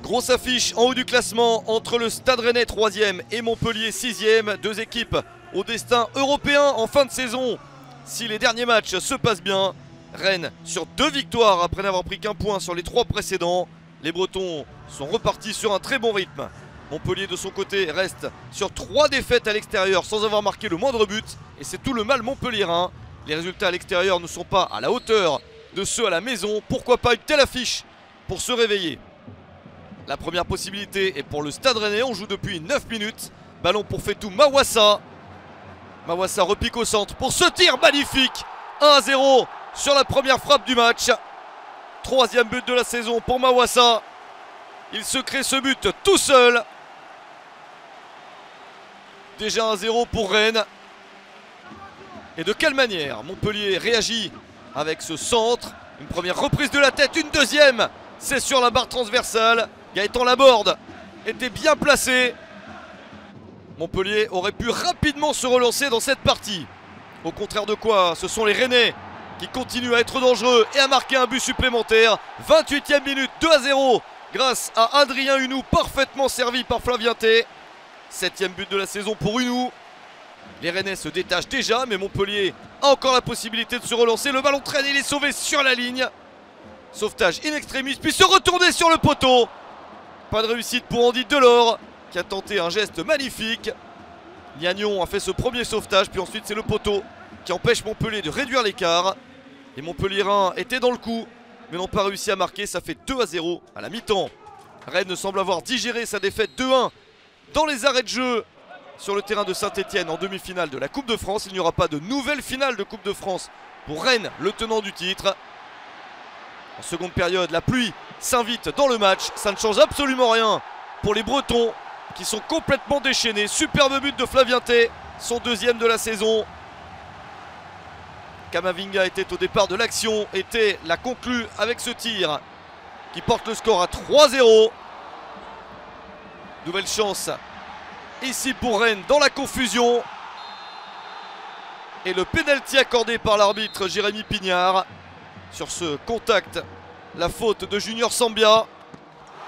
Grosse affiche en haut du classement entre le Stade Rennais 3e et Montpellier 6e. Deux équipes au destin européen en fin de saison. Si les derniers matchs se passent bien, Rennes sur 2 victoires après n'avoir pris qu'un point sur les 3 précédents. Les Bretons sont repartis sur un très bon rythme. Montpellier de son côté reste sur 3 défaites à l'extérieur sans avoir marqué le moindre but. Et c'est tout le mal montpelliérain. Les résultats à l'extérieur ne sont pas à la hauteur de ceux à la maison. Pourquoi pas une telle affiche pour se réveiller? La première possibilité est pour le Stade Rennais. On joue depuis 9 minutes. Ballon pour Fetou Mawassa. Mawassa repique au centre pour ce tir magnifique. 1-0 sur la première frappe du match. 3e but de la saison pour Mawassa. Il se crée ce but tout seul. Déjà 1-0 pour Rennes. Et de quelle manière Montpellier réagit avec ce centre. Une première reprise de la tête, une deuxième. C'est sur la barre transversale. Gaëtan Laborde était bien placé. Montpellier aurait pu rapidement se relancer dans cette partie. Au contraire de quoi, ce sont les Rennais qui continuent à être dangereux et à marquer un but supplémentaire. 28e minute, 2-0 grâce à Adrien Hunou, parfaitement servi par Flavien Tay. 7e but de la saison pour Hunou. Les Rennais se détachent déjà, mais Montpellier a encore la possibilité de se relancer. Le ballon traîne, il est sauvé sur la ligne. Sauvetage in extremis, puis se retourner sur le poteau. Pas de réussite pour Andy Delors, qui a tenté un geste magnifique. Gagnon a fait ce premier sauvetage, puis ensuite c'est le poteau qui empêche Montpellier de réduire l'écart. Les Montpelliérains étaient dans le coup, mais n'ont pas réussi à marquer. Ça fait 2-0 à la mi-temps. Rennes semble avoir digéré sa défaite 2-1 dans les arrêts de jeu sur le terrain de Saint-Etienne en demi-finale de la Coupe de France. Il n'y aura pas de nouvelle finale de Coupe de France pour Rennes, le tenant du titre. En seconde période, la pluie s'invite dans le match. Ça ne change absolument rien pour les Bretons qui sont complètement déchaînés. Superbe but de Flavien Tay, son 2e de la saison. Kamavinga était au départ de l'action, était la conclue avec ce tir qui porte le score à 3-0. Nouvelle chance ici pour Rennes dans la confusion. Et le pénalty accordé par l'arbitre Jérémy Pignard sur ce contact. La faute de Junior Sambia.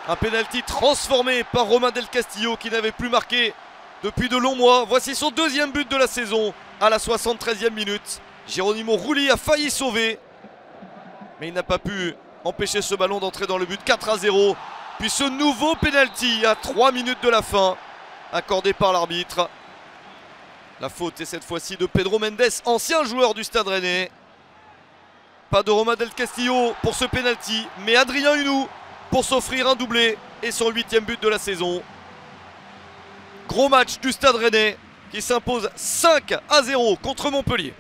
Un pénalty transformé par Romain Del Castillo qui n'avait plus marqué depuis de longs mois. Voici son 2e but de la saison à la 73e minute. Geronimo Rulli a failli sauver, mais il n'a pas pu empêcher ce ballon d'entrer dans le but. 4-0. Puis ce nouveau pénalty à 3 minutes de la fin accordé par l'arbitre. La faute est cette fois-ci de Pedro Mendes, ancien joueur du Stade Rennais. Pas de Romain Del Castillo pour ce pénalty, mais Adrien Hunou pour s'offrir un doublé et son 8e but de la saison. Gros match du Stade Rennais qui s'impose 5-0 contre Montpellier.